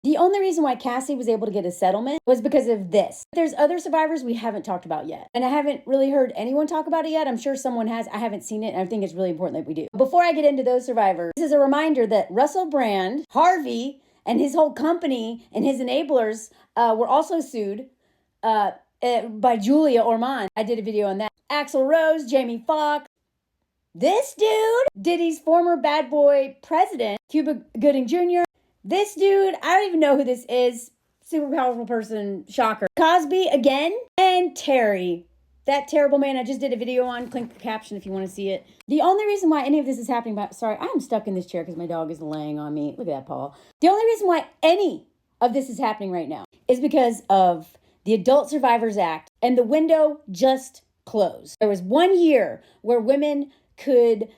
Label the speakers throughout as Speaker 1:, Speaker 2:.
Speaker 1: The only reason why Cassie was able to get a settlement was because of this. There's other survivors we haven't talked about yet. And I haven't really heard anyone talk about it yet. I'm sure someone has. I haven't seen it, and I think it's really important that we do. Before I get into those survivors, this is a reminder that Russell Brand, Harvey, and his whole company and his enablers were also sued by Julia Ormond. I did a video on that. Axl Rose, Jamie Foxx. This dude, Diddy's former bad boy president, Cuba Gooding Jr., this dude, I don't even know who this is. Super powerful person, shocker. Cosby again, and Terry. That terrible man I just did a video on. Click the caption if you want to see it. The only reason why any of this is happening, sorry, I'm stuck in this chair because my dog is laying on me. Look at that, Paul. The only reason why any of this is happening right now is because of the Adult Survivors Act, and the window just closed. There was 1 year where women could,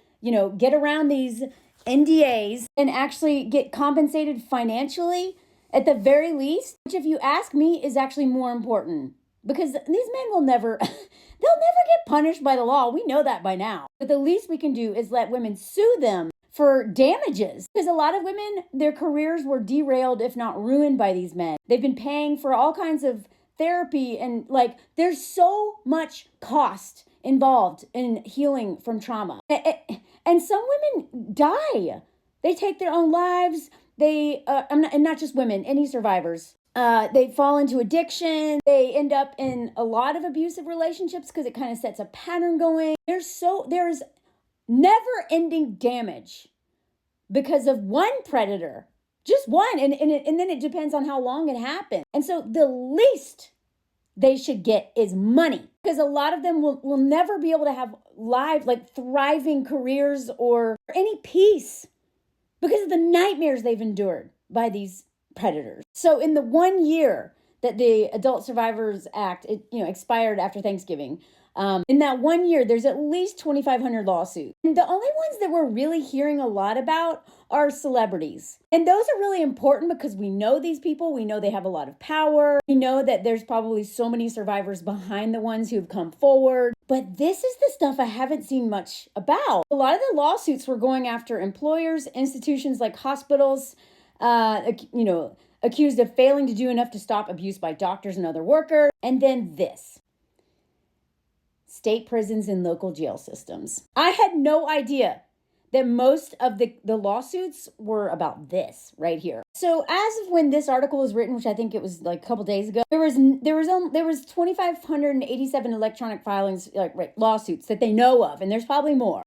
Speaker 1: get around these NDAs and actually get compensated financially at the very least, which if you ask me is actually more important, because these men will never, they'll never get punished by the law. We know that by now. But the least we can do is let women sue them for damages, because a lot of women, their careers were derailed, if not ruined, by these men. They've been paying for all kinds of therapy, and there's so much cost involved in healing from trauma. And some women die. They take their own lives. And not just women, any survivors. They fall into addiction. They end up in a lot of abusive relationships because it kind of sets a pattern going. There's never-ending damage because of one predator. Just one. And then it depends on how long it happened. And so the least they should get is money, because a lot of them will never be able to have thriving careers or any peace because of the nightmares they've endured by these predators. So in the 1 year that the Adult Survivors Act, expired after Thanksgiving, in that 1 year, there's at least 2,500 lawsuits. And the only ones that we're really hearing a lot about are celebrities. And those are really important because we know these people. We know they have a lot of power. We know that there's probably so many survivors behind the ones who've come forward. But this is the stuff I haven't seen much about. A lot of the lawsuits were going after employers, institutions like hospitals, accused of failing to do enough to stop abuse by doctors and other workers. And then this. State prisons and local jail systems. I had no idea that most of the lawsuits were about this right here. So as of when this article was written, which I think it was like a couple days ago, there was 2,587 electronic filings, lawsuits that they know of, and there's probably more.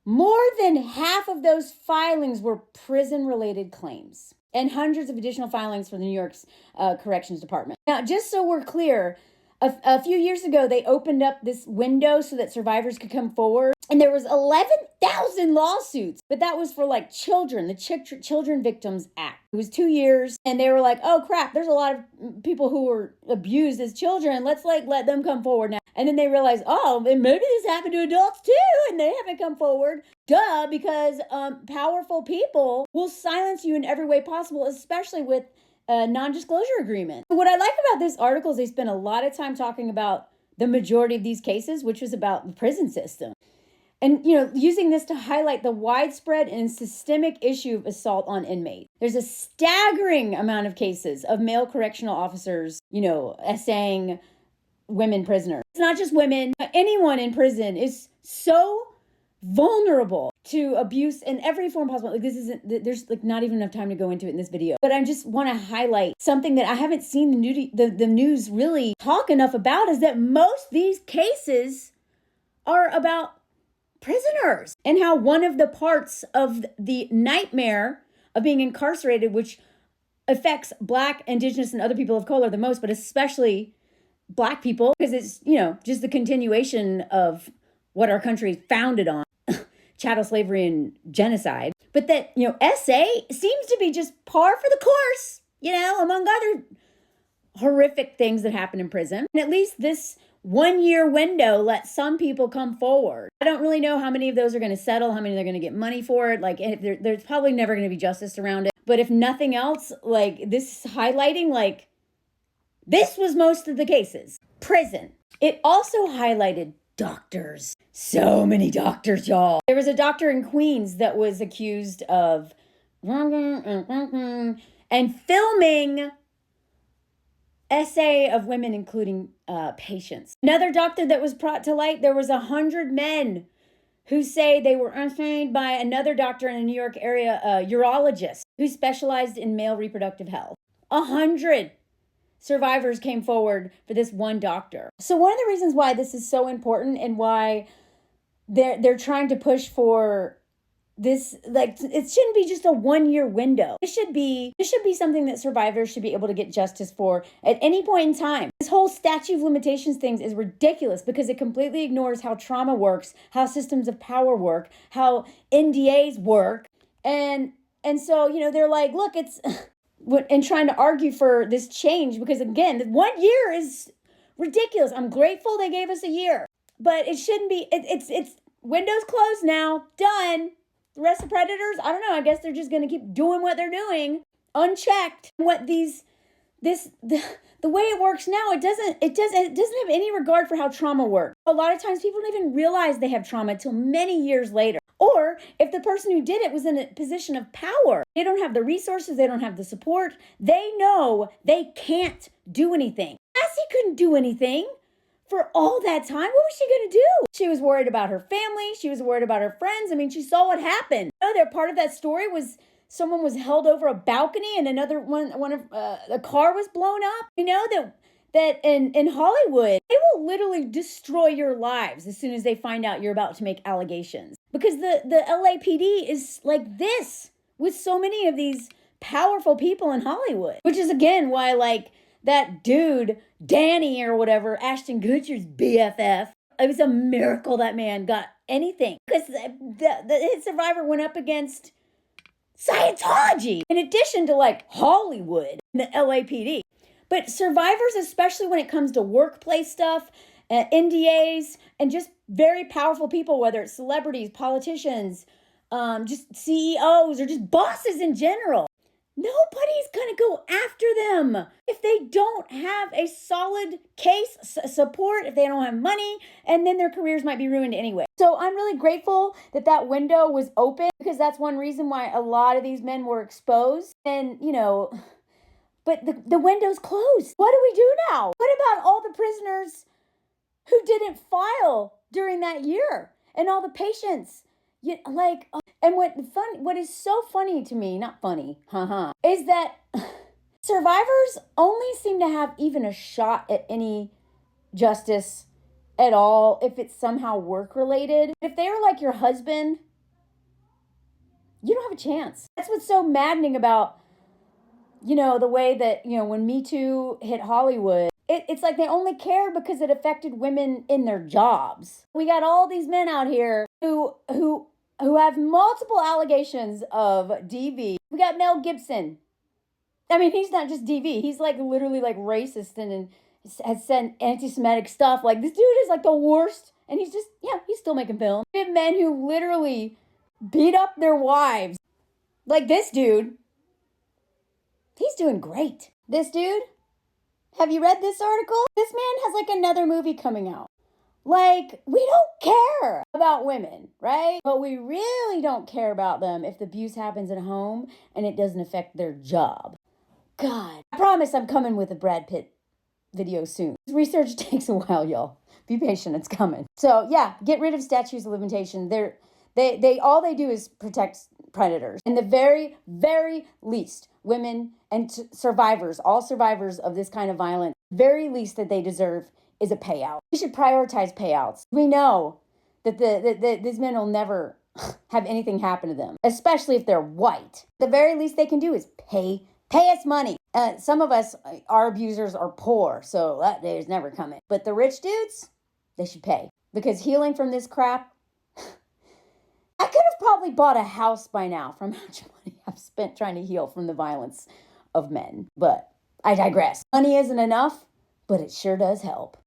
Speaker 1: More than half of those filings were prison-related claims, and hundreds of additional filings for the New York's Corrections Department. Now, just so we're clear, a few years ago, they opened up this window so that survivors could come forward. And there was 11,000 lawsuits. But that was for children, the Children Victims Act. It was 2 years. And they were like, oh, crap, there's a lot of people who were abused as children. Let's let them come forward now. And then they realized, oh, maybe this happened to adults too. And they haven't come forward. Duh, because powerful people will silence you in every way possible, especially with a non-disclosure agreement. What I like about this article is they spent a lot of time talking about the majority of these cases, which was about the prison system. And, using this to highlight the widespread and systemic issue of assault on inmates. There's a staggering amount of cases of male correctional officers, essaying women prisoners. It's not just women. Anyone in prison is so vulnerable to abuse in every form possible. There's not even enough time to go into it in this video. But I just want to highlight something that I haven't seen the news really talk enough about, is that most of these cases are about prisoners, and how one of the parts of the nightmare of being incarcerated, which affects Black, Indigenous, and other people of color the most, but especially Black people, because it's, just the continuation of what our country is founded on. Chattel slavery and genocide. But that, SA seems to be just par for the course, among other horrific things that happen in prison. And at least this 1 year window lets some people come forward. I don't really know how many of those are going to settle, how many they're going to get money for it. There's probably never going to be justice around it. But if nothing else, this is highlighting, this was most of the cases. Prison. It also highlighted doctors. So many doctors, y'all. There was a doctor in Queens that was accused of, and and filming essay of women, including patients. Another doctor that was brought to light, there was 100 men who say they were untrained by another doctor in the New York area, a urologist who specialized in male reproductive health. 100 survivors came forward for this one doctor. So one of the reasons why this is so important and why they're trying to push for this, like, it shouldn't be just a 1-year window. This should be something that survivors should be able to get justice for at any point in time. This whole statute of limitations thing is ridiculous because it completely ignores how trauma works, how systems of power work, how NDAs work. And so, they're like, look, it's and trying to argue for this change because, again, 1 year is ridiculous. I'm grateful they gave us a year, but it shouldn't be. It's windows closed now, done. The rest of the predators, I don't know. I guess they're just going to keep doing what they're doing unchecked. What the way it works now, it doesn't have any regard for how trauma works. A lot of times people don't even realize they have trauma until many years later. Or if the person who did it was in a position of power, they don't have the resources, they don't have the support. They know they can't do anything. Cassie couldn't do anything. For all that time, what was she going to do? She was worried about her family. She was worried about her friends. I mean, she saw what happened. They're part of that story was someone was held over a balcony and another one of a car was blown up. That in Hollywood, they will literally destroy your lives as soon as they find out you're about to make allegations. Because the LAPD is like this with so many of these powerful people in Hollywood. Which is, again, why, like, that dude, Danny or whatever, Ashton Kutcher's BFF, it was a miracle that man got anything. Because his survivor went up against Scientology, in addition to, like, Hollywood and the LAPD. But survivors, especially when it comes to workplace stuff, NDAs, and just very powerful people, whether it's celebrities, politicians, just CEOs, or just bosses in general, nobody's going to go after them if they don't have a solid case support, if they don't have money, and then their careers might be ruined anyway. So I'm really grateful that window was open because that's one reason why a lot of these men were exposed. And, but the window's closed. What do we do now? What about all the prisoners who didn't file during that year and all the patients? And what is so funny to me, not funny, is that survivors only seem to have even a shot at any justice at all if it's somehow work-related. If they were like your husband, you don't have a chance. That's what's so maddening about, the way that, when Me Too hit Hollywood, it's like they only care because it affected women in their jobs. We got all these men out here who have multiple allegations of DV. We got Mel Gibson. I mean, he's not just DV. He's like literally like racist and has said anti-Semitic stuff. Like, this dude is like the worst. And he's still making films. We have men who literally beat up their wives. Like this dude. He's doing great. This dude, have you read this article? This man has like another movie coming out. Like, we don't care about women, right? But we really don't care about them if the abuse happens at home and it doesn't affect their job. God, I promise I'm coming with a Brad Pitt video soon. Research takes a while, y'all. Be patient, it's coming. So yeah, get rid of statutes of limitation. They all they do is protect predators. And the very, very least, women and survivors, all survivors of this kind of violence, very least that they deserve is a payout. We should prioritize payouts. We know that these men will never have anything happen to them, especially if they're white. The very least they can do is pay us money. Some of us, our abusers are poor, so that day is never coming. But the rich dudes, they should pay. Because healing from this crap, I could have probably bought a house by now from how much money I've spent trying to heal from the violence of men. But I digress. Money isn't enough, but it sure does help.